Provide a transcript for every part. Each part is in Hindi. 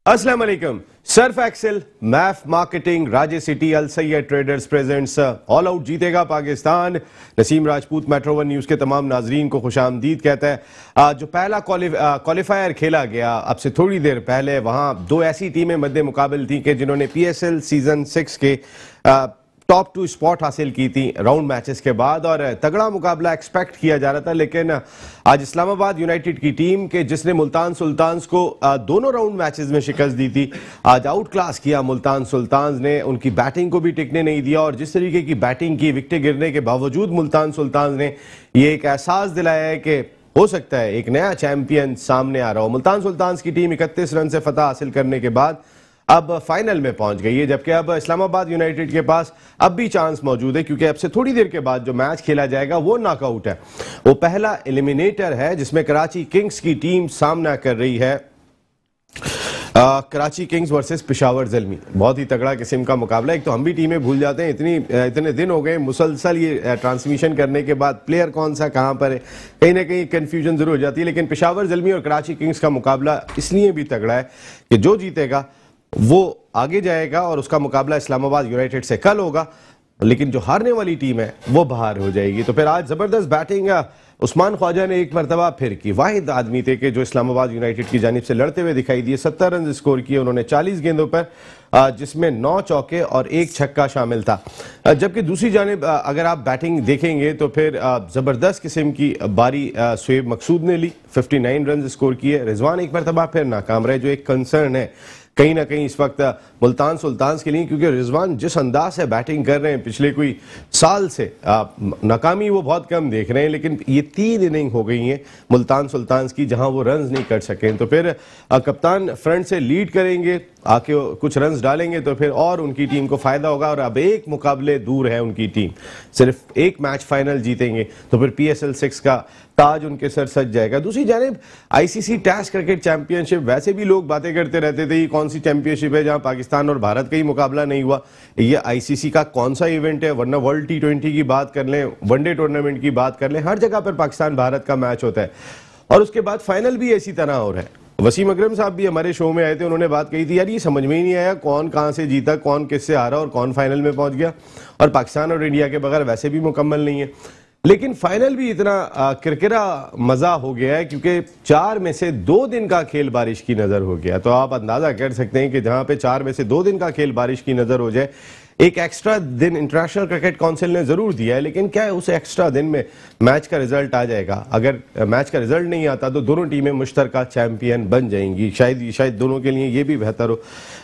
अस्सलाम वालेकुम। सर्फ एक्सेल, मैफ मार्केटिंग, राजे City, Al Syed traders presents all out जीतेगा Pakistan. Naseem Rajput Metro One News के तमाम नाजरीन को खुशामदीद कहता है। जो पहला क्वालिफायर खेला गया अब से थोड़ी देर पहले, वहां दो ऐसी टीमें मद्दे मुकाबल थी कि जिन्होंने PSL सीजन 6 के टॉप 2 स्पॉट हासिल की थी राउंड मैचेस के बाद, और तगड़ा मुकाबला एक्सपेक्ट किया जा रहा था। लेकिन आज इस्लामाबाद यूनाइटेड की टीम के जिसने मुल्तान सुल्तान्स को दोनों राउंड मैचेस में शिकस्त दी थी, आज आउट क्लास किया मुल्तान सुल्तान्स ने। उनकी बैटिंग को भी टिकने नहीं दिया, और जिस तरीके की बैटिंग की, विकेटें गिरने के बावजूद मुल्तान सुल्तान्स ने ये एक एहसास दिलाया है कि हो सकता है एक नया चैंपियन सामने आ रहा हो। मुल्तान सुल्तान्स की टीम 31 रन से फतह हासिल करने के बाद अब फाइनल में पहुंच गई है, जबकि अब इस्लामाबाद यूनाइटेड के पास अब भी चांस मौजूद है, क्योंकि अब से थोड़ी देर के बाद जो मैच खेला जाएगा वो नॉकआउट है। वो पहला एलिमिनेटर है जिसमें कराची किंग्स की टीम सामना कर रही है कराची किंग्स वर्सेस पेशावर ज़ल्मी। बहुत ही तगड़ा किस्म का मुकाबला। एक तो हम भी टीमें भूल जाते हैं, इतने दिन हो गए मुसलसल ये ट्रांसमिशन करने के बाद, प्लेयर कौन सा कहां पर है, कहीं ना कहीं कंफ्यूजन जरूर हो जाती है। लेकिन पेशावर ज़ल्मी और कराची किंग्स का मुकाबला इसलिए भी तगड़ा है कि जो जीतेगा वो आगे जाएगा और उसका मुकाबला इस्लामाबाद यूनाइटेड से कल होगा, लेकिन जो हारने वाली टीम है वो बाहर हो जाएगी। तो फिर आज जबरदस्त बैटिंग उस्मान ख्वाजा ने एक मरतबा फिर की। वाहिद आदमी थे कि जो इस्लामाबाद यूनाइटेड की जानिब से लड़ते हुए दिखाई दिए। 70 रन स्कोर किए उन्होंने 40 गेंदों पर, जिसमें 9 चौके और 1 छक्का शामिल था। जबकि दूसरी जानिब अगर आप बैटिंग देखेंगे तो फिर जबरदस्त किस्म की बारी शुएब मकसूद ने ली, 59 रन स्कोर किए। रिजवान एक मरतबा फिर नाकाम रहे, जो एक कंसर्न है कहीं ना कहीं इस वक्त मुल्तान सुल्तान्स के लिए, क्योंकि रिजवान जिस अंदाज से बैटिंग कर रहे हैं पिछले कोई साल से, नाकामी वो बहुत कम देख रहे हैं। लेकिन ये 3 इनिंग हो गई हैं मुल्तान सुल्तान्स की जहां वो रन्स नहीं कर सके। तो फिर कप्तान फ्रंट से लीड करेंगे, आके कुछ रन्स डालेंगे तो फिर और उनकी टीम को फायदा होगा। और अब एक मुकाबले दूर है उनकी टीम, सिर्फ एक मैच फाइनल जीतेंगे तो फिर PSL 6 का ताज उनके सर सज जाएगा। दूसरी जानिब ICC टेस्ट क्रिकेट चैंपियनशिप, वैसे भी लोग बातें करते रहते थे ये कौन सी चैंपियनशिप है जहां पाकिस्तान और भारत का ही मुकाबला नहीं हुआ, ये ICC का कौन सा इवेंट है। वरना वर्ल्ड T20 की बात कर लें, वनडे टूर्नामेंट की बात कर लें, हर जगह पर पाकिस्तान भारत का मैच होता है। और उसके बाद फाइनल भी इसी तरह हो रहा है। वसीम अकरम साहब भी हमारे शो में आए थे, उन्होंने बात कही थी यार ये समझ में ही नहीं आया कौन कहां से जीता, कौन किससे हारा और कौन फाइनल में पहुंच गया। और पाकिस्तान और इंडिया के बगैर वैसे भी मुकम्मल नहीं है। लेकिन फाइनल भी इतना किरकिरा मजा हो गया है क्योंकि 4 में से 2 दिन का खेल बारिश की नजर हो गया। तो आप अंदाजा कर सकते हैं कि जहां पे 4 में से 2 दिन का खेल बारिश की नजर हो जाए, एक एक्स्ट्रा दिन इंटरनेशनल क्रिकेट काउंसिल ने जरूर दिया है, लेकिन क्या है उस एक्स्ट्रा दिन में मैच का रिजल्ट आ जाएगा। अगर मैच का रिजल्ट नहीं आता तो दोनों टीमें मुश्तरका चैंपियन बन जाएंगी। शायद दोनों के लिए ये भी बेहतर हो,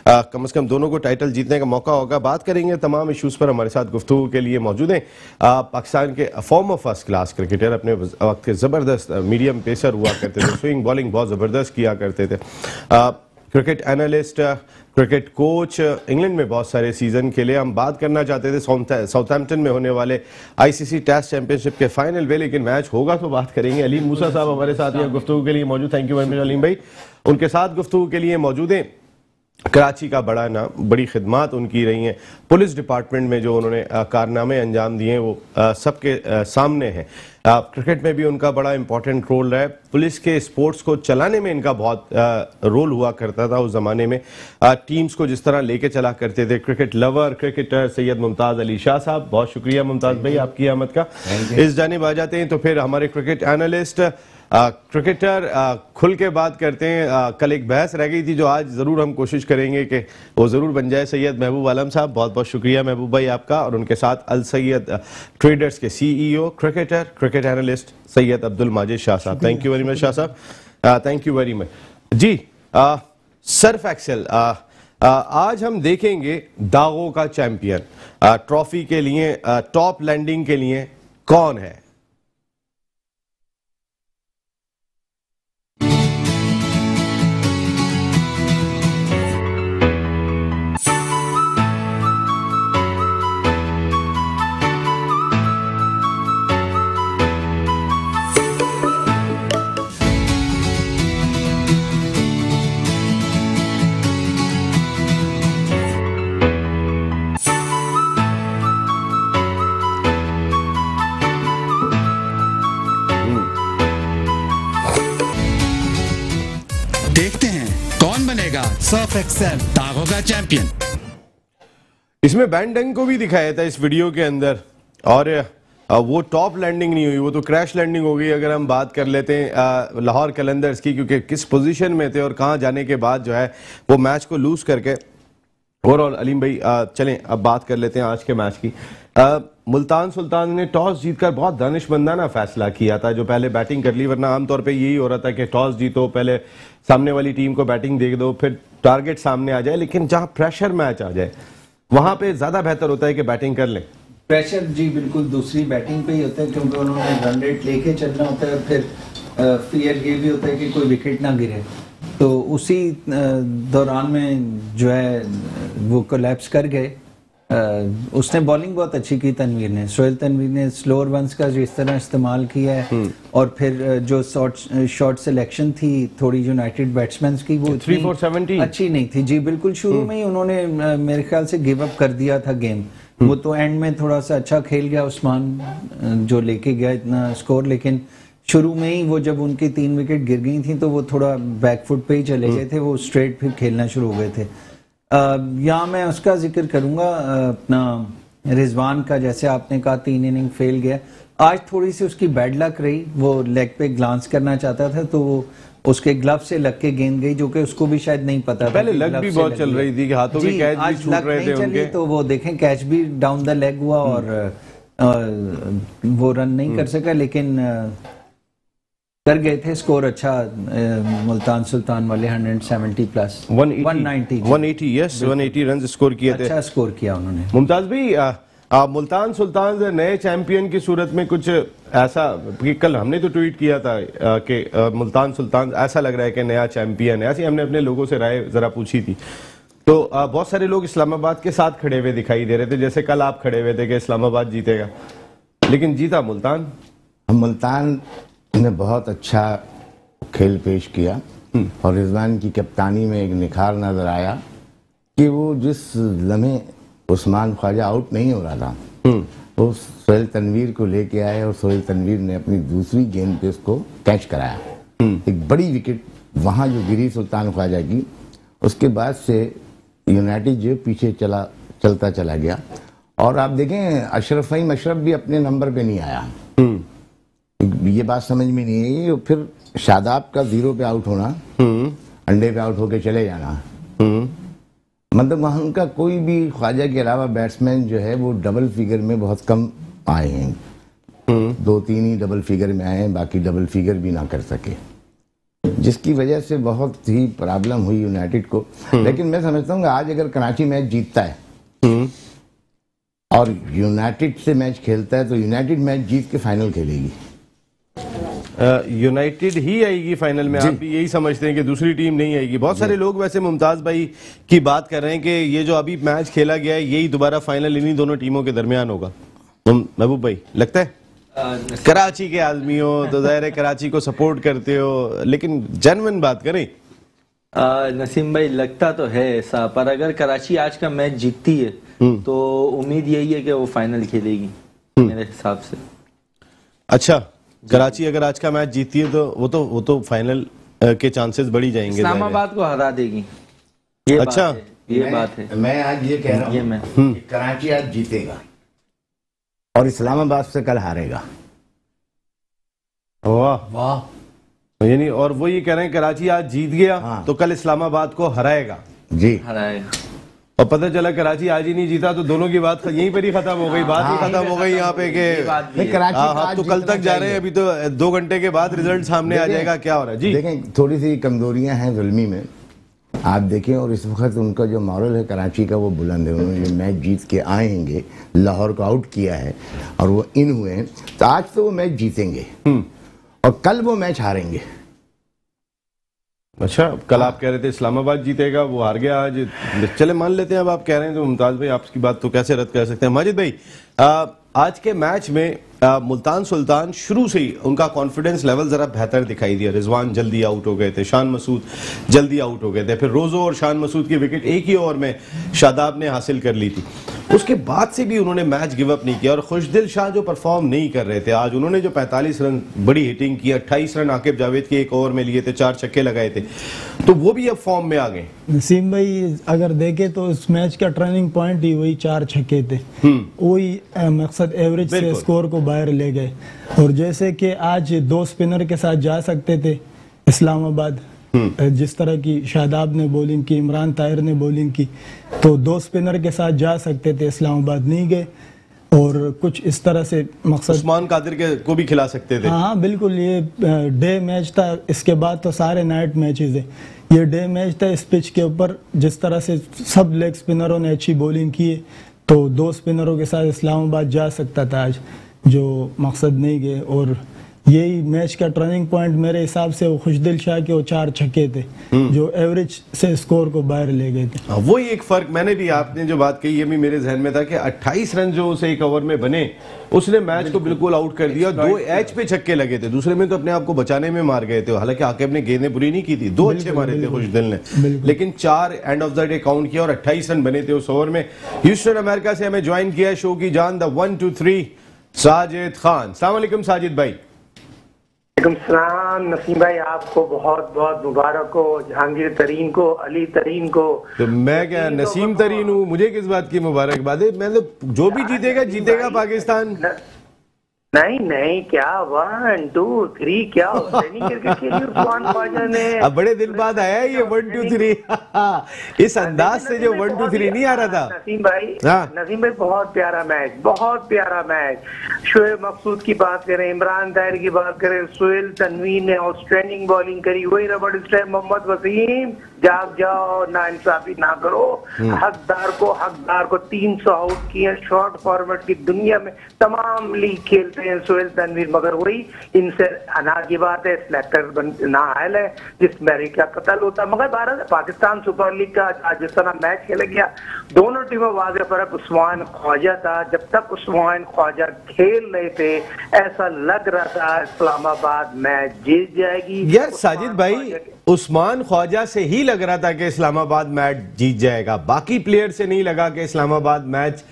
कम से कम दोनों को टाइटल जीतने का मौका होगा। बात करेंगे तमाम इशूज पर। हमारे साथ गुफ्तगू के लिए मौजूद हैं पाकिस्तान के फॉर्मर फर्स्ट क्लास क्रिकेटर, अपने वक्त के जबरदस्त मीडियम पेसर हुआ करते थे, स्विंग बॉलिंग बहुत जबरदस्त किया करते थे, cricket analyst, cricket coach, England में बहुत सारे सीजन खेले। हम बात करना चाहते थे साउथहैम्पटन में होने वाले ICC टेस्ट चैंपियनशिप के फाइनल पे, लेकिन मैच होगा तो बात करेंगे। अलीम मूसा साहब हमारे साथ यहाँ गुफ्तगू के लिए मौजूद, thank you very much Aleem भाई। उनके साथ गुफ्तगू के लिए मौजूद हैं कराची का बड़ा नाम, बड़ी खिदमात उनकी रही हैं, पुलिस डिपार्टमेंट में जो उन्होंने कारनामे अंजाम दिए हैं वो सबके सामने हैं। क्रिकेट में भी उनका बड़ा इंपॉर्टेंट रोल रहा है, पुलिस के स्पोर्ट्स को चलाने में इनका बहुत रोल हुआ करता था उस जमाने में, टीम्स को जिस तरह लेके चला करते थे। Cricket lover cricketer Syed Mumtaz Ali Shah साहब, बहुत शुक्रिया मुमताज़ भाई आपकी आमद का। इस जानिब आ जाते हैं तो फिर हमारे क्रिकेट एनालिस्ट, क्रिकेटर खुल के बात करते हैं। कल एक बहस रह गई थी जो आज ज़रूर हम कोशिश करेंगे कि वो ज़रूर बन जाए। सैयद महबूब आलम साहब, बहुत बहुत शुक्रिया महबूब भाई आपका, और उनके साथ अल सैयद ट्रेडर्स के CEO, cricketer, cricket analyst Syed Abdul Majid Shah साहब। Thank you very much Shah साहब, thank you very much ji. Surf Excel, आज हम देखेंगे दागों का चैंपियन, ट्रॉफी के लिए, टॉप लैंडिंग के लिए कौन है। कौन बनेगा सर्फ एक्सेल दागों का चैंपियन। इसमें बैंडंग को भी दिखाया था इस वीडियो के अंदर, और वो टॉप लैंडिंग नहीं हुई, वो तो क्रैश लैंडिंग हो गई। अगर हम बात कर लेते हैं लाहौर कलंदर्स की, क्योंकि किस पोजीशन में थे और कहां जाने के बाद जो है वो मैच को लूज करके ओवरऑल। अलीम भाई चलें अब बात कर लेते हैं आज के मैच की। मुल्तान सुल्तान ने टॉस जीतकर बहुत दानिशमंदाना फैसला किया था, जो पहले बैटिंग कर ली, वरना आमतौर पे यही हो रहा था कि टॉस जीतो, पहले सामने वाली टीम को बैटिंग दे दो, फिर टारगेट सामने आ जाए। लेकिन जहां प्रेशर मैच आ जाए वहां पे ज्यादा बेहतर होता है कि बैटिंग कर लें। प्रेशर जी बिल्कुल दूसरी बैटिंग पे ही होता है, क्योंकि उन्होंने रन रेट लेके चलना होता है, फिर फियर ये भी होता है कि कोई विकेट ना गिरे। तो उसी दौरान में जो है वो कोलैप्स कर गए। उसने बॉलिंग बहुत अच्छी की तनवीर ने, सोहेल तनवीर ने स्लोअर वंस का जो इस तरह इस्तेमाल किया है, और फिर जो शॉर्ट सिलेक्शन थी थोड़ी यूनाइटेड बैट्समैन की, वो 3-4-17 अच्छी नहीं थी जी। बिल्कुल शुरू में ही उन्होंने मेरे ख्याल से गिव अप कर दिया था गेम। वो तो एंड में थोड़ा सा अच्छा खेल गया उस्मान, जो लेके गया इतना स्कोर, लेकिन शुरू में ही वो जब उनकी 3 विकेट गिर गई थी तो वो थोड़ा बैकफुट पे ही चले गए थे, वो स्ट्रेट फिर खेलना शुरू हो गए थे। यहाँ मैं उसका जिक्र करूंगा अपना रिजवान का, जैसे आपने कहा 3 इनिंग फेल गया। आज थोड़ी सी उसकी बैड लक रही, वो लेग पे ग्लांस करना चाहता था तो वो उसके ग्लव से लग के गेंद गई, जो कि उसको भी शायद नहीं पता पहले लग भी बहुत चल रही थी कि हाथों के कैच भी छूट रहे थे उनके, तो वो देखें कैच भी डाउन द लेग हुआ और वो रन नहीं कर सका, लेकिन कर गए थे स्कोर अच्छा। मुल्तान सुल्तान वाले 170 प्लस 180 यस 180 रन स्कोर किए थे, अच्छा स्कोर किया उन्होंने। मुमताज भाई मुल्तान सुल्तान नए चैंपियन की सूरत में कुछ ऐसा कि कल हमने तो ट्वीट किया था कि मुल्तान सुल्तान ऐसा लग रहा है कि नया चैंपियन है, ऐसे हमने अपने लोगों से राय जरा पूछी थी, तो बहुत सारे लोग इस्लामाबाद के साथ खड़े हुए दिखाई दे रहे थे, जैसे कल आप खड़े हुए थे कि इस्लामाबाद जीतेगा, लेकिन जीता मुल्तान। मुल्तान ने बहुत अच्छा खेल पेश किया और रिजवान की कप्तानी में एक निखार नजर आया कि वो जिस लम्हे उस्मान ख्वाजा आउट नहीं हो रहा था, वो सोहेल तनवीर को लेके आए और सोहेल तनवीर ने अपनी दूसरी गेंद पे उसको कैच कराया। एक बड़ी विकेट वहां जो गिरी सुल्तान ख्वाजा की, उसके बाद से यूनाइटेड जो पीछे चलता चला गया। और आप देखें अशरफ फहीम अशरफ भी अपने नंबर पे नहीं आया। ये बात समझ में नहीं आई। फिर शादाब का 0 पे आउट होना, अंडे पे आउट होके चले जाना, मतलब वहां उनका कोई भी ख्वाजा के अलावा बैट्समैन जो है वो डबल फिगर में बहुत कम आए हैं। 2-3 ही डबल फिगर में आए हैं, बाकी डबल फिगर भी ना कर सके, जिसकी वजह से बहुत ही प्रॉब्लम हुई यूनाइटेड को। लेकिन मैं समझता हूँ आज अगर कराची मैच जीतता है और यूनाइटेड से मैच खेलता है तो यूनाइटेड मैच जीत के फाइनल खेलेगी। यूनाइटेड ही आएगी फाइनल में, आप भी यही समझते हैं कि दूसरी टीम नहीं आएगी? बहुत सारे लोग वैसे मुमताज भाई की बात कर रहे हैं कि ये जो अभी मैच खेला गया है यही दोबारा फाइनल इन्हीं दोनों टीमों के दरमियान होगा। महबूब भाई लगता है? कराची के आदमी हो तो जाहिर है कराची को सपोर्ट करते हो, लेकिन जेन्युइन बात करें। नसीम भाई लगता तो है ऐसा, पर अगर कराची आज का मैच जीतती है तो उम्मीद यही है कि वो फाइनल खेलेगी मेरे हिसाब से। अच्छा, कराची अगर आज का मैच जीतती है तो वो तो फाइनल के चांसेस बढ़ी जाएंगे, इस्लामाबाद को हरा देगी। ये अच्छा बात है, ये बात है। मैं आज ये कह रहा हूँ कि कराची आज जीतेगा और इस्लामाबाद से कल हारेगा। वाह वाह, यानी और वो ये कह रहे हैं कराची आज जीत गया तो कल इस्लामाबाद को हराएगा जी, हराएगा। और पता चला कराची आज ही नहीं जीता तो दोनों की बात यहीं पर ही खत्म हो गई, बात ही खत्म हो गई यहाँ पे कि आप तो कल तक जा रहे हैं, अभी तो 2 घंटे के बाद रिजल्ट सामने आ जाएगा। क्या हो रहा है जी? देखें थोड़ी सी कमजोरियां हैं जुल्मी में, आप देखें, और इस वक्त उनका जो मॉरल है कराची का वो बुलंद है। उन्होंने मैच जीत के आएंगे, लाहौर को आउट किया है और वो इन हुए हैं, तो आज तो वो मैच जीतेंगे और कल वो मैच हारेंगे। अच्छा, कल आप कह रहे थे इस्लामाबाद जीतेगा, वो हार गया आज, चले मान लेते हैं। अब आप कह रहे हैं तो मुमताज भाई आपकी बात तो कैसे रद्द कर सकते हैं। माजिद भाई आज के मैच में मुल्तान सुल्तान शुरू से ही उनका कॉन्फिडेंस लेवल जरा बेहतर दिखाई दिया। रिजवान जल्दी आउट हो गए थे, शान मसूद जल्दी आउट हो गए थे, फिर रोजो और शान मसूद की विकेट एक ही ओवर में शादाब ने हासिल कर ली थी। उसके बाद से भी उन्होंने मैच गिव अप नहीं किया और खुशदिल शाह जो परफॉर्म नहीं कर रहे थे, आज उन्होंने जो 45 रन बड़ी हिटिंग की, 28 रन आकिब जावेद के एक ओवर में लिए थे, 4 छक्के लगाए थे, तो वो भी अब फॉर्म में आ गए। नसीम भाई अगर देखे तो इस मैच का टर्निंग पॉइंट ही वही 4 छक्के थे, वही मकसद एवरेज से स्कोर को बाहर ले गए। और जैसे कि आज 2 स्पिनर के साथ जा सकते थे इस्लामाबाद, जिस तरह की शादाब ने बॉलिंग की, इमरान ताहिर ने बॉलिंग की, तो 2 स्पिनर के साथ जा सकते थे, इस्लामाबाद नहीं गए। और कुछ इस तरह से मकसद उस्मान कादिर के को भी खिला सकते थे। हाँ बिल्कुल, ये डे मैच था, इसके बाद तो सारे नाइट मैचेस है, ये डे मैच था। इस पिच के ऊपर जिस तरह से सब लेग स्पिनरों ने अच्छी बॉलिंग की है, तो 2 स्पिनरों के साथ इस्लामाबाद जा सकता था आज, जो मकसद नहीं गए। और यही मैच का टर्निंग पॉइंट मेरे हिसाब से वो खुशदिल शाह के वो 4 छक्के थे जो एवरेज से स्कोर को बाहर ले गए थे। वही एक फर्क, मैंने भी आपने जो बात कही ये भी मेरे जहन में था कि 28 रन जो उसे एक ओवर में बने, उसने मैच को बिल्कुल आउट कर दिया। 2 एज पे छक्के लगे थे, दूसरे में तो अपने आप को बचाने में मार गए थे। हालांकि आकिब ने गेंदें बुरी नहीं की थी, 2 अच्छे मारे थे खुशदिल ने, लेकिन 4 end of the day count किया और 28 रन बने थे उस ओवर में। ह्यूस्टन अमेरिका से हमें ज्वाइन किया शो की जान द 1 2 3 साजिद खान। अस्सलाम वालेकुम साजिद भाई। सलाम नसीम भाई, आपको बहुत बहुत मुबारक हो, जहांगीर तरीन को, अली तरीन को। तो मैं क्या नसीम तरीन हूँ, मुझे किस बात की मुबारकबाद है? मैं तो जो भी जीतेगा जीतेगा पाकिस्तान। नहीं नहीं, क्या 1 2 3 क्या क्रिकेट के लिए उस्मान ख्वाजा ने अब बड़े दिन बाद आया है ये 1 2 3 इस अंदाज से जो 1 2 3 नहीं आ रहा था। नसीम भाई बहुत प्यारा मैच, बहुत प्यारा मैच। शोएब मकसूद की बात करें, इमरान ताहिर की बात करें, सोहेल तनवीर ने आउटस्टैंडिंग बॉलिंग करी, वही रबड़ स्टैम्प मोहम्मद वसीम, जाग जाओ, ना इंसाफी ना करो, हकदार को 300 आउट किए। शॉर्ट फॉर्मेट की दुनिया में तमाम लीग खेलते हैं सोहेल तनवीर, मगर वही इनसे अना की बात है, सिलेक्टर ना आयल है जिस मैरी का कत्ल होता। मगर भारत पाकिस्तान सुपर लीग का आज जिस तरह मैच खेला गया, दोनों टीमों वाज़ेह फर्क उस्मान ख्वाजा था। जब तक उस्मान ख्वाजा खेल रहे थे ऐसा लग रहा था इस्लामाबाद मैच जीत जाएगी। यार साजिद भाई, उस्मान ख्वाजा से ही लग रहा था कि इस्लामाबाद मैच जीत जाएगा, बाकी प्लेयर से नहीं लगा कि इस्लामाबाद मैच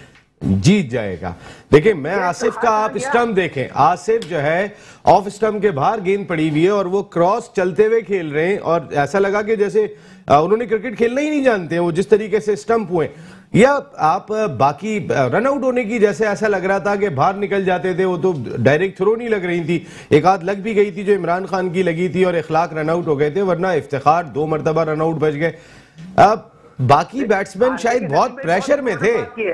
जीत जाएगा। देखिए, मैं आसिफ का आप स्टंप देखें, आसिफ जो है ऑफ स्टंप के बाहर गेंद पड़ी हुई है और वो क्रॉस चलते हुए खेल रहे हैं और ऐसा लगा कि जैसे उन्होंने क्रिकेट खेलना ही नहीं जानते हैं। वो जिस तरीके से स्टंप हुए, या आप बाकी रन आउट होने की जैसे ऐसा लग रहा था कि बाहर निकल जाते थे, वो तो डायरेक्ट थ्रो नहीं लग रही थी, एक आध लग भी गई थी जो इमरान खान की लगी थी और इखलाक रन आउट हो गए थे, वरना इफ्तिखार 2 मरतबा रन आउट बच गए। अब बाकी बैट्समैन शायद बहुत प्रेशर में थे।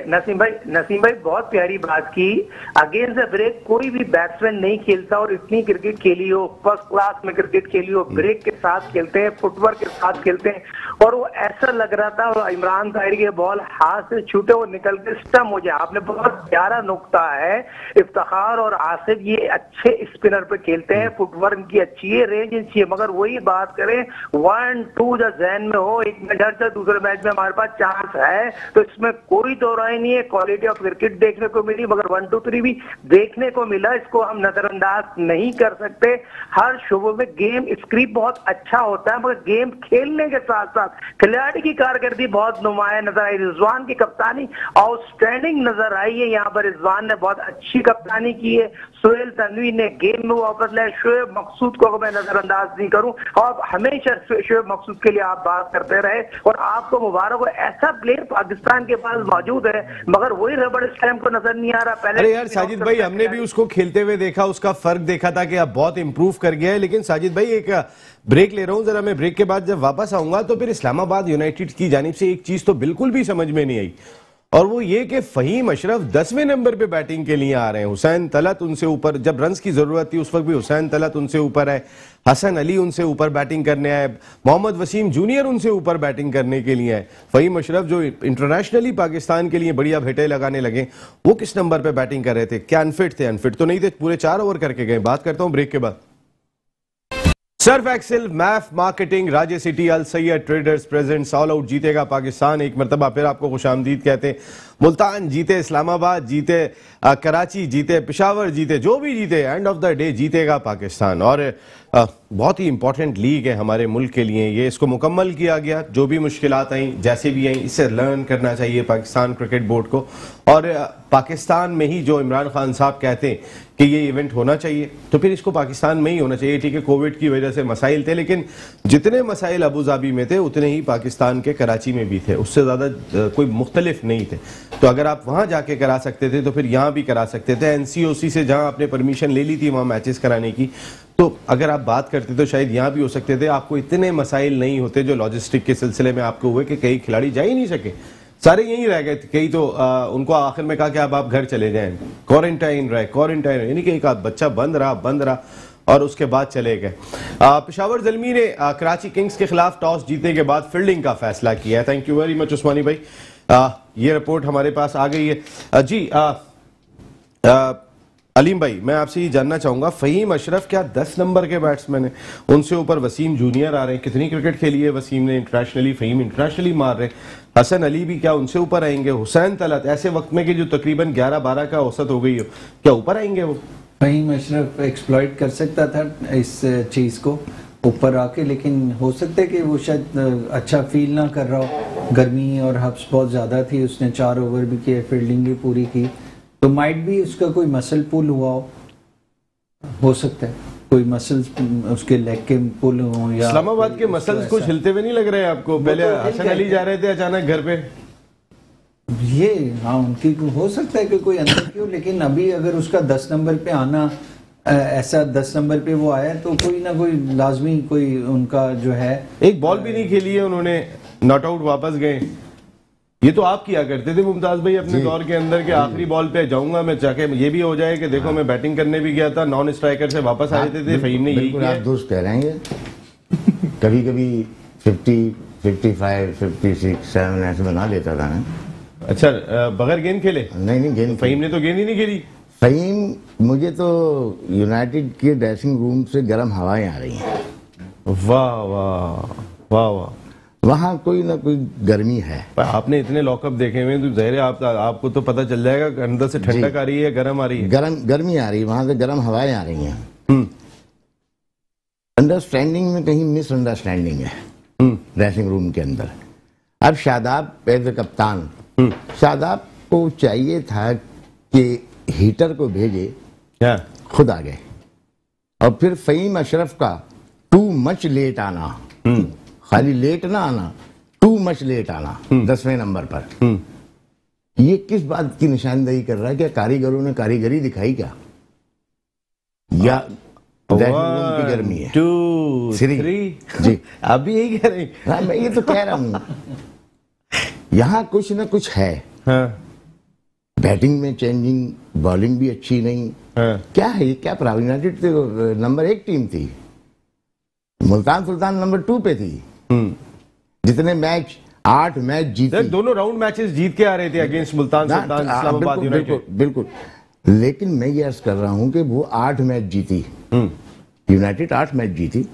नसीम भाई बहुत प्यारी बात की। अगेंस्ट द ब्रेक कोई भी बैट्समैन नहीं खेलता और इतनी क्रिकेट खेली हो, फर्स्ट क्लास में क्रिकेट खेली हो, ब्रेक के साथ खेलते हैं, फुटवर्क के साथ खेलते हैं। और वो ऐसा लग रहा था इमरान ताहिर के बॉल हाथ से छूटे और निकल के स्टंप हो जाए। आपने बहुत प्यारा नुक्ता है। इफ्तिखार और आसिफ ये अच्छे स्पिनर पे खेलते हैं, फुटवर्क की अच्छी है, रेंज अच्छी है, मगर वही बात करें 1 2 जो जहन में हो, एक मैच से दूसरे मैच में हमारे पास चांस है, तो इसमें कोई दो राय नहीं है। क्वालिटी ऑफ क्रिकेट देखने को मिली, मगर 1 2 3 भी देखने को मिला, इसको हम नजरअंदाज नहीं कर सकते। हर शोबों में गेम स्क्रिप्ट बहुत अच्छा होता है, मगर गेम खेलने के साथ साथ खिलाड़ी की कारकर्दगी बहुत नुमाया नजर आई। रिजवान की कप्तानी आउटस्टैंडिंग नजर आई है, यहाँ पर रिजवान ने बहुत अच्छी कप्तानी की है, सोहेल तनवीर ने गेम में वापस लाया। शोएब मकसूद को मैं नजरअंदाज नहीं करूं, और हमेशा शोएब मकसूद के लिए आप बात करते रहे और आपको मुबारक हो, ऐसा प्लेयर पाकिस्तान के पास मौजूद है, मगर वही रबड़ स्टैम्प को नजर नहीं आ रहा। पहले अरे यार साजिद भाई, हमने भी उसको खेलते हुए देखा, उसका फर्क देखा था कि अब बहुत इंप्रूव कर गया है। लेकिन साजिद भाई, एक ब्रेक ले रहा हूं जरा, मैं ब्रेक के बाद जब वापस आऊंगा तो फिर इस्लामाबाद यूनाइटेड की जानिब से एक चीज तो बिल्कुल भी समझ में नहीं आई, और वो ये कि फहीम अशरफ 10वें नंबर पे बैटिंग के लिए आ रहे हैं। हुसैन तलत उनसे ऊपर, जब रन्स की जरूरत थी उस वक्त भी हुसैन तलत उनसे ऊपर है, हसन अली उनसे ऊपर बैटिंग करने आए, मोहम्मद वसीम जूनियर उनसे ऊपर बैटिंग करने के लिए आए। फहीम अशरफ जो इंटरनेशनली पाकिस्तान के लिए बढ़िया भेटे लगाने लगे, वो किस नंबर पे बैटिंग कर रहे थे? क्या अनफिट थे? अनफिट तो नहीं थे, पूरे 4 ओवर करके गए। बात करता हूं ब्रेक के बाद। सर्फ एक्सेल, मैफ मार्केटिंग, राजे City, Al Syed traders presents all out जीतेगा पाकिस्तान। एक मरतबा फिर आपको खुशामदीद कहते हैं। मुल्तान जीते, इस्लामाबाद जीते, कराची जीते, पेशावर जीते, जो भी जीते, एंड ऑफ द डे जीतेगा पाकिस्तान। और बहुत ही इंपॉर्टेंट लीग है हमारे मुल्क के लिए ये। इसको मुकम्मल किया गया, जो भी मुश्किलात आई जैसे भी आई, इससे लर्न करना चाहिए पाकिस्तान क्रिकेट बोर्ड को। और पाकिस्तान में ही जो इमरान खान साहब कहते हैं कि ये इवेंट होना चाहिए, तो फिर इसको पाकिस्तान में ही होना चाहिए। ठीक है, कोविड की वजह से मसाइल थे, लेकिन जितने मसाइल अबू धाबी में थे उतने ही पाकिस्तान के कराची में भी थे, उससे ज़्यादा कोई मुख्तलिफ नहीं थे। तो अगर आप वहाँ जाके करा सकते थे तो फिर यहाँ भी करा सकते थे। NCOC से जहाँ आपने परमिशन ले ली थी वहाँ मैचेस कराने की, तो अगर आप बात करते तो शायद यहाँ भी हो सकते थे। आपको इतने मसाइल नहीं होते जो लॉजिस्टिक के सिलसिले में आपको हुए कि कई खिलाड़ी जा ही नहीं सके, सारे यहीं रह गए। कई तो उनको आखिर में कहा कि अब आप घर चले जाएं, क्वारंटाइन रहे, यानी कि एक बच्चा बंद रहा और उसके बाद चले गए। पेशावर ज़ल्मी ने कराची किंग्स के खिलाफ टॉस जीतने के बाद फील्डिंग का फैसला किया है। थैंक यू वेरी मच उस्मानी भाई। ये रिपोर्ट हमारे पास आ गई है जी। अलीम भाई, मैं आपसे ये जानना चाहूंगा, फ़हीम अशरफ क्या 10 नंबर के बैट्समैन हैं? उनसे ऊपर वसीम जूनियर आ रहे हैं। कितनी क्रिकेट खेली है वसीम ने इंटरनेशनली, फ़हीम इंटरनेशनली मार रहे हैं। हसन अली भी क्या उनसे ऊपर आएंगे? हुसैन तलत ऐसे वक्त में कि जो तकरीबन 11-12 का औसत हो गई हो, क्या ऊपर आएंगे वो? फ़हीम अशरफ एक्सप्लॉइट कर सकता था इस चीज़ को ऊपर आके, लेकिन हो सकता है कि वो शायद अच्छा फील ना कर रहा हो। गर्मी और हब्स बहुत ज़्यादा थी, उसने 4 ओवर भी किए, फील्डिंग भी पूरी की, तो माइट भी उसका कोई मसल पुल हुआ हो सकता है कोई मसल्स उसके लेग के पुल हो। या इस्लामाबाद के मसल्स कुछ हिलते हुए नहीं लग रहे हैं आपको? पहले हसन अली जा रहे थे अचानक घर पे, ये हाँ उनकी हो सकता है कि कोई अंदर क्यों, लेकिन अभी अगर उसका 10 नंबर पे आना, ऐसा 10 नंबर पे वो आया तो कोई ना कोई लाजमी कोई उनका जो है। एक बॉल भी नहीं खेली है उन्होंने, नॉट आउट वापस गए। ये तो आप किया करते थे मुमताज भाई अपने दौर के अंदर के आखिरी बॉल पे जाऊंगा मैं, चाहे ये भी हो जाए कि देखो मैं बैटिंग करने भी गया था, नॉन स्ट्राइकर से वापस आ जाते थे। फ़हीम ने यही किया। आप दोस्त कह रहे हैं कभी कभी 50, 55, 56, 7 ऐसे बना लेता था ना। अच्छा, बगैर गेंद खेले? नहीं गेंद, फ़हीम ने तो गेंद ही नहीं खेली। फ़हीम, मुझे तो यूनाइटेड के ड्रेसिंग रूम से गर्म हवाएं आ रही हैं। वाह वाह वाह वाह, वहाँ कोई ना कोई गर्मी है। पर आपने इतने लॉकअप देखे हुए, तो ज़ाहिर है आपको तो पता चल जाएगा अंदर से ठंडक आ रही है, गर्म आ रही है। गर्मी आ रही है, वहाँ से गर्म हवाएं आ रही हैं। अंडरस्टैंडिंग में कहीं मिसअंडरस्टैंडिंग है ड्रेसिंग रूम के अंदर। अब शादाब एज ए कप्तान, शादाब को चाहिए था कि हीटर को भेजे, खुद आ गए। और फिर फ़हीम अशरफ का टू मच लेट आना, खाली लेट ना आना, टू मच लेट आना 10वें नंबर पर, ये किस बात की निशानदेही कर रहा है? क्या कारीगरों ने कारीगरी दिखाई क्या, या की गर्मी है? 2, 3 जी, आप भी यही कह रहे हैं? हाँ, मैं ये तो कह रहा हूँ यहाँ कुछ ना कुछ है। हाँ। बैटिंग में चेंजिंग, बॉलिंग भी अच्छी नहीं। हाँ। क्या है ये? क्या यूनाइटेड तो नंबर 1 टीम थी, मुल्तान सुल्तान नंबर 2 पे थी। जितने मैच, 8 मैच जीते, दोनों राउंड मैचेस जीत के आ रहे थे अगेंस्ट मुल्तान सुल्तान, इस्लामाबाद यूनाइटेड। बिल्कुल, लेकिन मैं ये अर्ज कर रहा हूं कि वो 8 मैच जीती, यूनाइटेड 8 मैच जीती,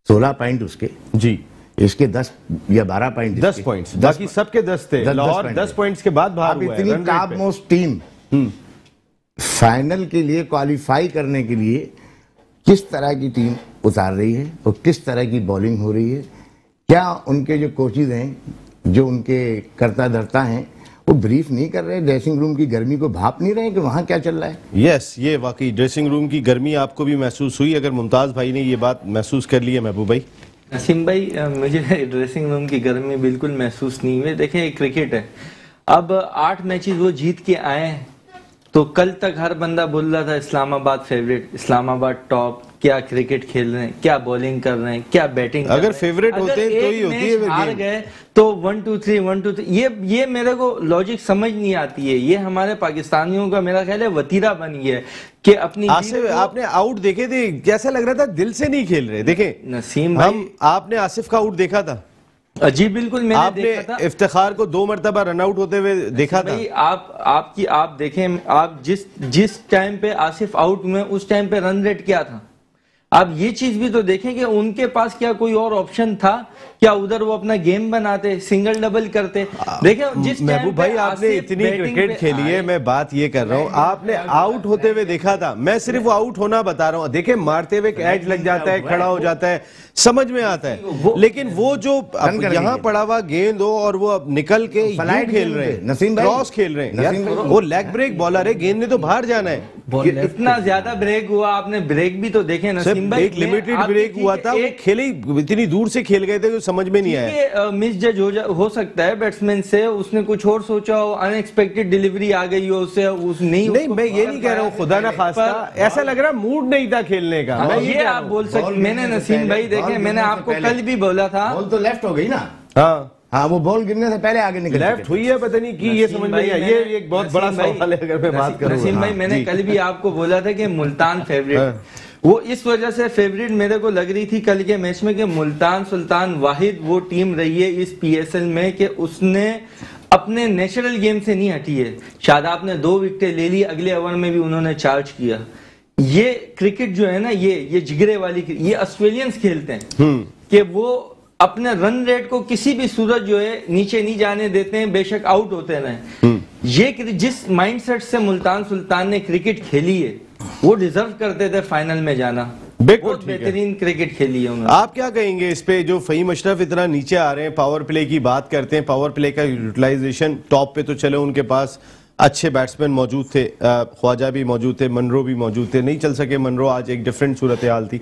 16 पॉइंट उसके जी, इसके 10 या 12 पॉइंट, 10 पॉइंट्स, बाकी सबके 10 थे। लाहौर 10 पॉइंट्स के बाद बाहर हुआ है। इतनी टॉप मोस्ट टीम फाइनल के लिए क्वालिफाई करने के लिए किस तरह की टीम उतार रही है और किस तरह की बॉलिंग हो रही है? क्या उनके जो कोचेज हैं, जो उनके करता धरता हैं, वो ब्रीफ नहीं कर रहे? ड्रेसिंग रूम की गर्मी को भाप नहीं रहे कि वहाँ क्या चल रहा है? यस, ये वाकई ड्रेसिंग रूम की गर्मी आपको भी महसूस हुई? अगर मुमताज भाई ने ये बात महसूस कर ली है, महबूब भाई? नसीम भाई, मुझे ड्रेसिंग रूम की गर्मी बिल्कुल महसूस नहीं हुई। देखें, क्रिकेट है, अब 8 मैचेस वो जीत के आए हैं, तो कल तक हर बंदा बोल रहा था इस्लामाबाद फेवरेट, इस्लामाबाद टॉप, क्या क्रिकेट खेल रहे हैं, क्या बॉलिंग कर रहे हैं, क्या बैटिंग। अगर फेवरेट होते हैं तो ही होती है, हार गए तो 1 2 3 1 2 3, ये मेरे को लॉजिक समझ नहीं आती है। ये हमारे पाकिस्तानियों का मेरा ख्याल है वतीरा बन गया है कि अपनी आसिफ, आपने आउट देखे थे, कैसा लग रहा था? दिल से नहीं खेल रहे। देखें नसीम भाई, आपने आसिफ का आउट देखा था? जी बिल्कुल, मैंने आपने देखा था। इफ्तिखार को 2 मरतबा रन आउट होते हुए देखा था। आप देखें, आप जिस टाइम पे आसिफ आउट हुए उस टाइम पे रन रेट क्या था? आप ये चीज भी तो देखें कि उनके पास क्या कोई और ऑप्शन था क्या? उधर वो अपना गेम बनाते, सिंगल डबल करते। देखें जिस महबूब भाई आपने इतनी क्रिकेट खेली है, मैं बात ये कर रहा हूँ, आपने आउट होते हुए देखा था, मैं सिर्फ वो आउट होना बता रहा हूँ। देखे मारते हुए एज लग जाता है, खड़ा हो जाता है, समझ में आता है, लेकिन वो जो यहाँ पड़ा हुआ गेंद हो और वो अब निकल के फ्लाइट खेल रहे हैं, नसीम भाई क्रॉस खेल रहे हैं यार, वो लेग ब्रेक बॉलर है, गेंद ने तो बाहर जाना है। इतना ज्यादा ब्रेक हुआ, आपने ब्रेक भी तो देखे नसीम भाई, एक लिमिटेड ब्रेक हुआ था, वो खेले इतनी दूर से खेल गए थे कि समझ में नहीं आया। मिस जज हो सकता है बैट्समैन से, उसने कुछ और सोचा हो, अनएक्सपेक्टेड डिलीवरी आ गई हो उससे, नहीं मैं ये नहीं कह रहा हूँ, खुदा ना खास्ता, ऐसा लग रहा मूड नहीं था खेलने का। मैं ये आप बोल सकते, मैंने नसीम भाई देखे, मैंने आपको कल भी बोला था, बॉल तो लेफ्ट हो गई ना। हाँ वो बॉल गिरने से पहले आगे निकल लेफ्ट हुई है, पता नहीं कि ये समझ में नहीं आया। ये एक बहुत बड़ा सवाल है अगर मैं बात करूं। नसीम भाई मैंने कल भी आपको बोला था कि मुल्तान फेवरेट, वो इस वजह से फेवरेट मेरे को लग रही थी कल के मैच में कि मुल्तान सुल्तान वाहिद वो टीम रही है इस पीएसएल में कि उसने अपने नेचुरल गेम से नहीं हटी है। शादाब ने 2 विकेटें ले ली, अगले ओवर में भी उन्होंने चार्ज किया। ये क्रिकेट जो है ना, ये जिगरे वाली, ये ऑस्ट्रेलियंस खेलते हैं कि वो अपने रन रेट को किसी भी सूरत जो है नीचे नहीं जाने देते हैं, बेशक आउट होते रहे। ये जिस माइंडसेट से मुल्तान सुल्तान ने क्रिकेट खेली है, वो डिजर्व करते थे फाइनल में जाना। बहुत बेहतरीन क्रिकेट खेली है उन्होंने। आप क्या कहेंगे इस पे, जो फहीम अशरफ इतना नीचे आ रहे हैं? पावर प्ले की बात करते हैं, पावर प्ले का यूटिलाइजेशन टॉप पे तो चले, उनके पास अच्छे बैट्समैन मौजूद थे, ख्वाजा भी मौजूद थे, मनरो भी मौजूद थे, नहीं चल सके मनरो, आज एक डिफरेंट सूरत हाल थी।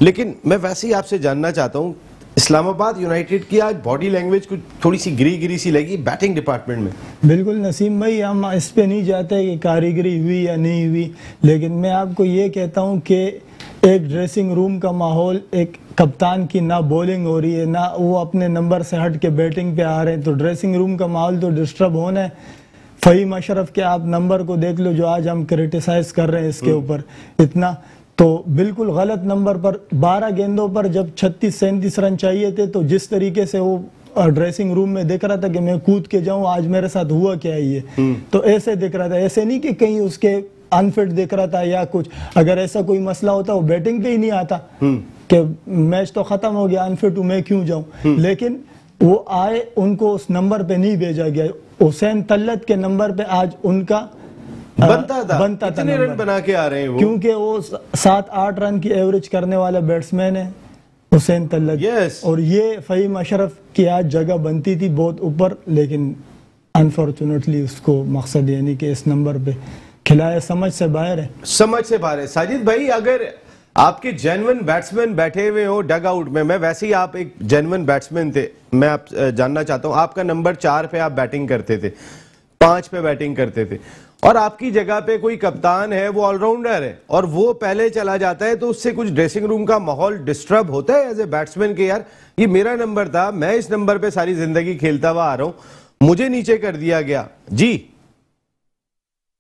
लेकिन मैं वैसे ही आपसे जानना चाहता हूँ, इस्लामाबाद यूनाइटेड की आज बॉडी लैंग्वेज कुछ थोड़ी सी गिरी सी लगी बैटिंग डिपार्टमेंट में। बिल्कुल नसीम भाई, हम इस पे नहीं जाते कि कारीगरी हुई या नहीं हुई, लेकिन मैं आपको ये कहता हूँ कि एक ड्रेसिंग रूम का माहौल, एक कप्तान की ना बॉलिंग हो रही है, ना वो अपने नंबर से हट के बैटिंग पे आ रहे हैं, तो ड्रेसिंग रूम का माहौल तो डिस्टर्ब होना है। फहीम अशरफ के आप नंबर को देख लो, जो आज हम क्रिटिसाइज कर रहे हैं इसके ऊपर इतना, तो बिल्कुल गलत नंबर पर 12 गेंदों पर जब 36-37 रन चाहिए थे, तो जिस तरीके से वो ड्रेसिंग रूम में दिख रहा था कि मैं कूद के जाऊं, आज मेरे साथ हुआ क्या है ये, तो ऐसे दिख रहा था। ऐसे नहीं कि कहीं उसके अनफिट दिख रहा था या कुछ, अगर ऐसा कोई मसला होता वो बैटिंग पे ही नहीं आता कि मैच तो खत्म हो गया, अनफिट हूं मैं क्यों जाऊं। लेकिन वो आए, उनको उस नंबर पे नहीं भेजा गया। हुसैन तल्लत के नंबर पे आज उनका बनता था इतने रन बना के आ रहे हैं वो, क्योंकि वो 7-8 रन की एवरेज करने वाला बैट्समैन है हुसैन तल्लत। और ये फहीम अशरफ की आज जगह बनती थी बहुत ऊपर, लेकिन अनफॉर्चुनेटली उसको मकसद यानी कि इस नंबर पे खिलाया, समझ से बाहर है, समझ से बाहर है। साजिद भाई, अगर आपके जेन्युइन बैट्समैन बैठे हुए हो डग आउट में, मैं वैसे ही आप एक जेन्युइन बैट्समैन थे, मैं आप जानना चाहता हूं, आपका नंबर 4 पे आप बैटिंग करते थे, 5 पे बैटिंग करते थे, और आपकी जगह पे कोई कप्तान है, वो ऑलराउंडर है, और वो पहले चला जाता है, तो उससे कुछ ड्रेसिंग रूम का माहौल डिस्टर्ब होता है एज ए बैट्समैन के, यार ये मेरा नंबर था, मैं इस नंबर पे सारी जिंदगी खेलता हुआ आ रहा हूं, मुझे नीचे कर दिया गया। जी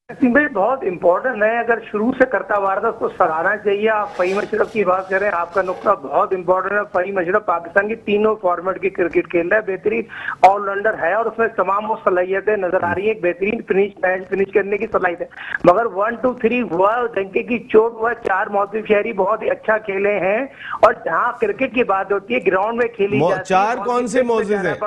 भाई बहुत इंपॉर्टेंट है, अगर शुरू से करता वारदात को सराहना चाहिए। आप फहीम अशरफ की बात करें, आपका नुक्ता बहुत इंपॉर्टेंट है। फहीम अशरफ पाकिस्तान की तीनों फॉर्मेट की क्रिकेट खेल रहा है, बेहतरीन ऑलराउंडर है, और उसमें तमाम वो सलाहियतें नजर आ रही है, एक बेहतरीन मैच फिनिश करने की सलाहियत है। मगर 1, 2, 3 हुआ, डंके की चोट हुआ, 4 मौसम शहरी बहुत ही अच्छा खेले हैं, और जहाँ क्रिकेट की बात होती है ग्राउंड में खेली जाती है। 4 कौन से मौजूद है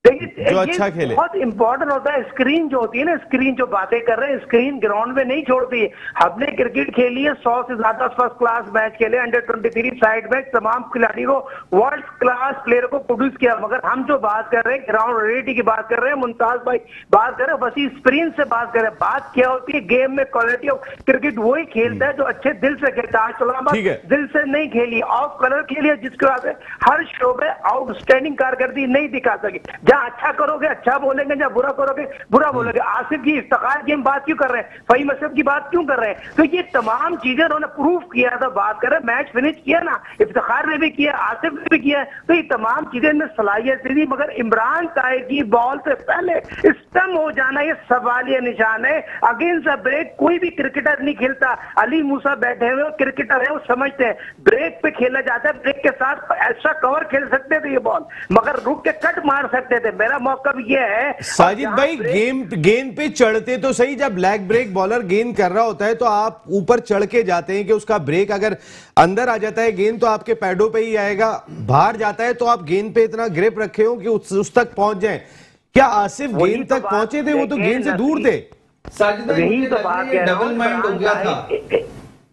देखिए, जो अच्छा खेले? बहुत इंपॉर्टेंट होता है। स्क्रीन जो होती है ना, स्क्रीन जो बातें कर रहे हैं, स्क्रीन ग्राउंड में नहीं छोड़ती है। हमने क्रिकेट खेली है, 100 से ज्यादा फर्स्ट क्लास मैच खेले, अंडर 23 साइड में तमाम खिलाड़ी को, वर्ल्ड क्लास प्लेयर को प्रोड्यूस किया। मगर हम जो बात कर रहे हैं ग्राउंड रियलिटी की बात कर रहे हैं, मुमताज भाई बात कर रहे हैं, वसी स्क्रीन से बात कर रहे हैं। बात क्या होती है, गेम में क्वालिटी ऑफ क्रिकेट वही खेलता है जो अच्छे दिल से खेलता है। इस्लामाबाद दिल से नहीं खेली, ऑफ कलर खेली, जिसके बाद हर शोबे आउटस्टैंडिंग कारकर्दगी नहीं दिखा सके। जहां अच्छा करोगे अच्छा बोलेंगे, जहां बुरा करोगे बुरा बोलेंगे। आसिफ की इफ्तिखार की हम बात क्यों कर रहे हैं, फहीम अशरफ की बात क्यों कर रहे हैं? तो ये तमाम चीजें उन्होंने प्रूफ किया था, बात कर रहे हैं, मैच फिनिश किया ना, इफ्तिखार ने भी किया, आसिफ ने भी किया, तो ये तमाम चीजें में सलाहियत थी। मगर इमरान ताहिर की बॉल से पहले स्टम हो जाना ये सवालिया निशान है। अगेंस्ट अ ब्रेक कोई भी क्रिकेटर नहीं खेलता। अली मूसा बैठे हुए क्रिकेटर है, वो समझते हैं ब्रेक पे खेला जाता है, ब्रेक के साथ एक्स्ट्रा कवर खेल सकते थे ये बॉल, मगर रुक के कट मार सकते थे। मेरा मेरा मौकब ये है। साजिद भाई गेंद पे चढ़ते तो सही, जब लेग ब्रेक बॉलर गेंद कर रहा होता है तो आप ऊपर चढ़ के जाते हैं कि उसका ब्रेक अगर अंदर आ जाता है गेंद तो आपके पैडों पे ही आएगा, बाहर जाता है तो आप गेंद पे इतना ग्रिप रखे हो कि उस तक पहुंच जाए। क्या आसिफ गेंद तक पहुंचे थे? वो तो गेंद से दूर थे। यही तो बात है, डबल माइंड हो गया था।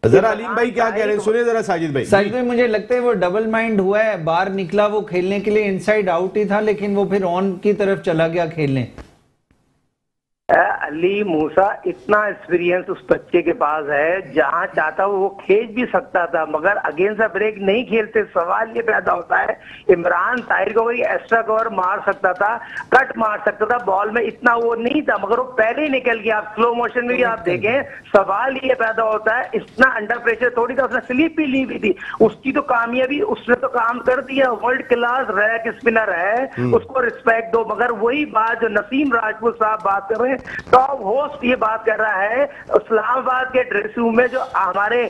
जरा अलीम भाई क्या कह रहे हैं, सुनिए जरा साजिद भाई। साजिद भाई मुझे लगता है वो डबल माइंड हुआ है, बाहर निकला वो खेलने के लिए, इनसाइड आउट ही था लेकिन वो फिर ऑन की तरफ चला गया खेलने। अली मूसा इतना एक्सपीरियंस उस बच्चे के पास है, जहां चाहता वो खेल भी सकता था, मगर अगेंस्ट द ब्रेक नहीं खेलते। सवाल ये पैदा होता है, इमरान ताहिर को कोई एक्स्ट्रा कवर मार सकता था, कट मार सकता था, बॉल में इतना वो नहीं था, मगर वो पहले ही निकल गया। आप स्लो मोशन में भी आप देखें, सवाल ये पैदा होता है, इतना अंडर प्रेशर थोड़ी था, उसने स्लिप भी ली हुई थी, उसकी तो कामयाबी, उसने तो काम कर दिया। वर्ल्ड क्लास रैक स्पिनर है, उसको रिस्पेक्ट दो। मगर वही बात जो नसीम राजपूत साहब बात कर रहे हैं, टॉप होस्ट ये बात कर रहा है, इस्लामाबाद के ड्रेसिंग रूम में जो हमारे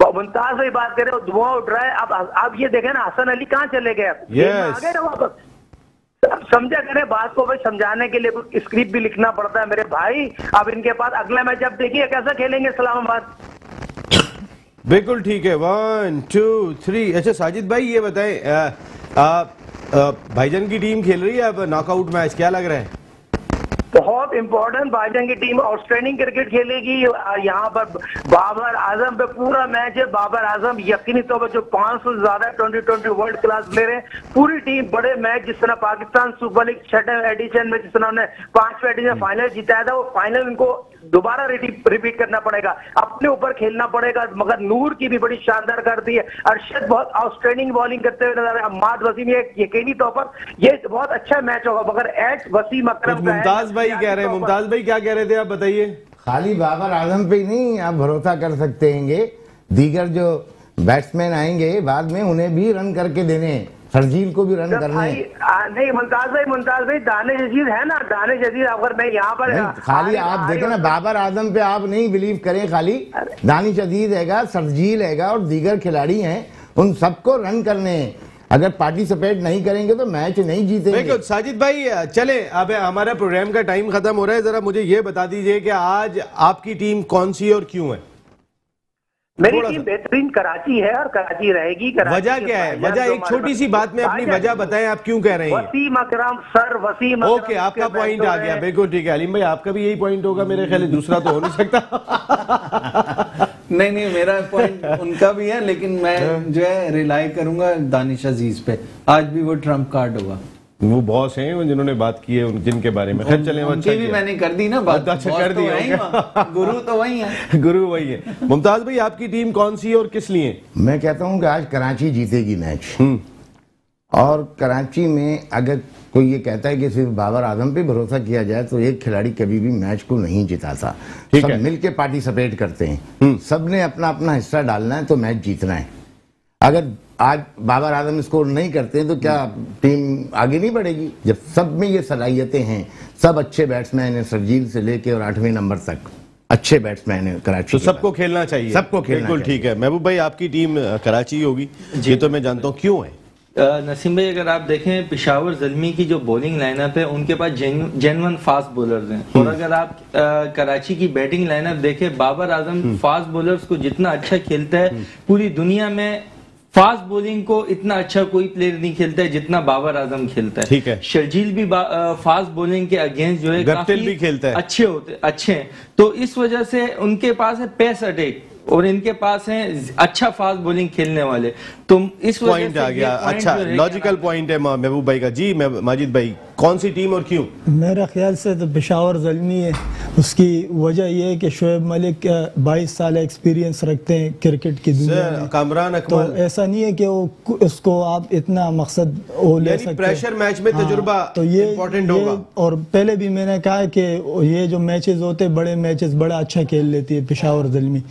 मुमताज भाई बात कर रहे हो, धुआं उठ रहा है। अब ये देखें ना, हसन अली कहाँ चले गए? आ गए ना वापस। अब समझा करें बात को, भाई समझाने के लिए कुछ स्क्रिप्ट भी लिखना पड़ता है मेरे भाई। अब इनके पास अगला मैच अब देखिए कैसा खेलेंगे इस्लामाबाद। बिल्कुल ठीक है, 1 2 3। अच्छा साजिद भाई ये बताएं, भाईजान की टीम खेल रही है अब नॉकआउट मैच, क्या लग रहा है? बहुत इंपॉर्टेंट, भाईजान की टीम आउटस्टैंडिंग क्रिकेट खेलेगी। यहाँ पर बाबर आजम पे पूरा मैच है। बाबर आजम यकीनी तौर पर जो 500 से ज्यादा 2020 वर्ल्ड क्लास प्लेयर है, पूरी टीम बड़े मैच, जिस तरह पाकिस्तान सुपर लीग 6वें एडिशन में जिस तरह उन्होंने 5वें एडिशन फाइनल जिताया था, वो फाइनल इनको दोबारा रिपीट करना पड़ेगा, अपने ऊपर खेलना पड़ेगा। मगर नूर की भी बड़ी शानदार कर दी है, अरशद बहुत आउटस्टैंडिंग बॉलिंग करते हुए नजर, अम्माद वसीम, यकीनी तौर पर ये बहुत अच्छा मैच होगा। मगर एच वसीम अकरम मुमताज भाई कह रहे हैं, मुमताज भाई क्या कह रहे थे आप बताइए? खाली बाबर आजम पे ही नहीं आप भरोसा कर सकते हैं, दीगर जो बैट्समैन आएंगे बाद में उन्हें भी रन करके देने, शर्जील को भी रन करने। नहीं मुमताज भाई दानिश अजीज है ना, दानिश अजीज अगर मैं यहाँ पर खाली आप देखें ना, बाबर आजम पे आप नहीं बिलीव करें, खाली दानिश अजीज हैगा, शर्जील हैगा और दीगर खिलाड़ी हैं, उन सबको रन करने हैं। अगर पार्टिसिपेट नहीं करेंगे तो मैच नहीं जीतेंगे। साजिद भाई चले, अब हमारा प्रोग्राम का टाइम खत्म हो रहा है, जरा मुझे ये बता दीजिए कि आज आपकी टीम कौन सी और क्यों है? मेरी टीम बेहतरीन कराची है और कराची रहेगी। वजह क्या है? वजह एक छोटी सी बात में अपनी वजह बताएं, आप क्यों कह रहे हैं? वसीम अकरम सर, वसीम अकरम। ओके, आपका पॉइंट आ गया, बिल्कुल ठीक है। अलीम भाई आपका भी यही पॉइंट होगा मेरे ख्याल, दूसरा तो हो नहीं सकता। नहीं मेरा पॉइंट उनका भी है, लेकिन मैं जो है रिलाई करूंगा दानिश अजीज पे। आज भी वो ट्रम्प कार्ड होगा। वो बॉस हैं जिन्होंने बात की है जिनके बारे में, खैर चले उनकी भी मैंने कर दी ना बात। अच्छा कर दी, गुरु तो वही है। गुरु वही है। मुमताज भाई आपकी टीम कौन सी और किस लिए? मैं कहता हूं कि आज कराची जीतेगी मैच, और कराची में अगर कोई ये कहता है कि सिर्फ बाबर आजम पे भरोसा किया जाए तो एक खिलाड़ी कभी भी मैच को नहीं जिताता। सब मिलके पार्टिसिपेट करते हैं, सबने अपना अपना हिस्सा डालना है तो मैच जीतना है। अगर आज बाबर आजम स्कोर नहीं करते हैं तो क्या टीम आगे नहीं बढ़ेगी? जब सब में ये सलाहियतें हैं, सब अच्छे बैट्समैन हैं, शर्जील से लेके और 8वें नंबर तक अच्छे बैट्समैन है कराची, तो सबको खेलना चाहिए, सबको खेलना बिल्कुल ठीक है। महबूब भाई आपकी टीम कराची होगी, ये तो मैं जानता हूँ, क्यों है? नसीम भाई अगर आप देखें पेशावर ज़ल्मी की जो बॉलिंग लाइनअप है, उनके पास जेन्युइन फास्ट बॉलर्स हैं। और अगर आप कराची की बैटिंग लाइनअप देखें, बाबर आजम फास्ट बॉलर्स को जितना अच्छा खेलता है, पूरी दुनिया में फास्ट बॉलिंग को इतना अच्छा कोई प्लेयर नहीं खेलता है जितना बाबर आजम खेलता है। ठीक है। शर्जील भी फास्ट बॉलिंग के अगेंस्ट जो है काफी भी खेलता है, अच्छे हैं। तो इस वजह से उनके पास है पेस अटैक और इनके पास है अच्छा फास्ट बॉलिंग खेलने वाले। तो इस वजह पॉइंट आ गया, अच्छा लॉजिकल पॉइंट है महबूब भाई का। जी माजिद भाई कौन सी टीम और क्यों? मेरा ख्याल से तो पेशावर ज़ल्मी है। उसकी वजह यह है कि शोएब मलिक 22 साल एक्सपीरियंस रखते हैं क्रिकेट की दुनिया में। कामरान अकमल, तो ऐसा नहीं है कि वो उसको आप इतना मकसद वो ले सकते, प्रेशर मैच में तजुर्बा तो ये इंपॉर्टेंट होगा। और पहले भी मैंने कहा कि ये जो मैचेस होते हैं, बड़े मैचेस बड़ा अच्छा खेल लेती है पेशावर ज़ल्मी,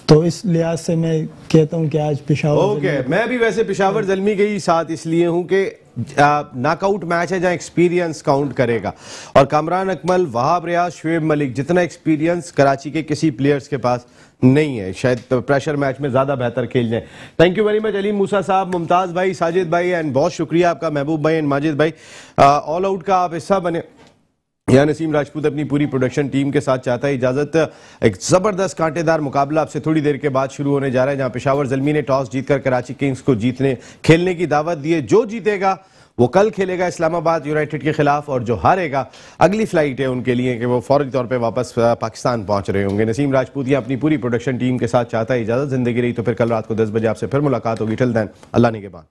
तो इस लिहाज से मैं कहता हूं कि आज पेशावर मैं भी वैसे पेशावर ज़ल्मी के ही साथ इसलिए हूं कि नॉकआउट मैच है जहां एक्सपीरियंस काउंट करेगा, और कामरान अकमल, वहाब रियाज, शुएब मलिक, जितना एक्सपीरियंस कराची के किसी प्लेयर्स के पास नहीं है, शायद प्रेशर मैच में ज्यादा बेहतर खेल जाए। Thank you very much Ali Musa साहब, मुमताज भाई, साजिद भाई एंड बहुत शुक्रिया आपका महबूब भाई एंड माजिद भाई। ऑल आउट का आप हिस्सा बने। यहाँ नसीम राजपूत अपनी पूरी प्रोडक्शन टीम के साथ चाहता है इजाजत। एक जबरदस्त कांटेदार मुकाबला आपसे थोड़ी देर के बाद शुरू होने जा रहा है, जहां पेशावर ज़ल्मी ने टॉस जीतकर कराची किंग्स को खेलने की दावत दी है। जो जीतेगा वो कल खेलेगा इस्लामाबाद यूनाइटेड के खिलाफ, और जो हारेगा अगली फ्लाइट है उनके लिए कि वो फौरी तौर पे वापस पाकिस्तान पहुंच रहे होंगे। नसीम राजपूत ये अपनी पूरी प्रोडक्शन टीम के साथ चाहता है इजाजत। जिंदगी रही तो फिर कल रात को 10 बजे आपसे फिर मुलाकात होगी। टिल देन अल्लाह निगहबान।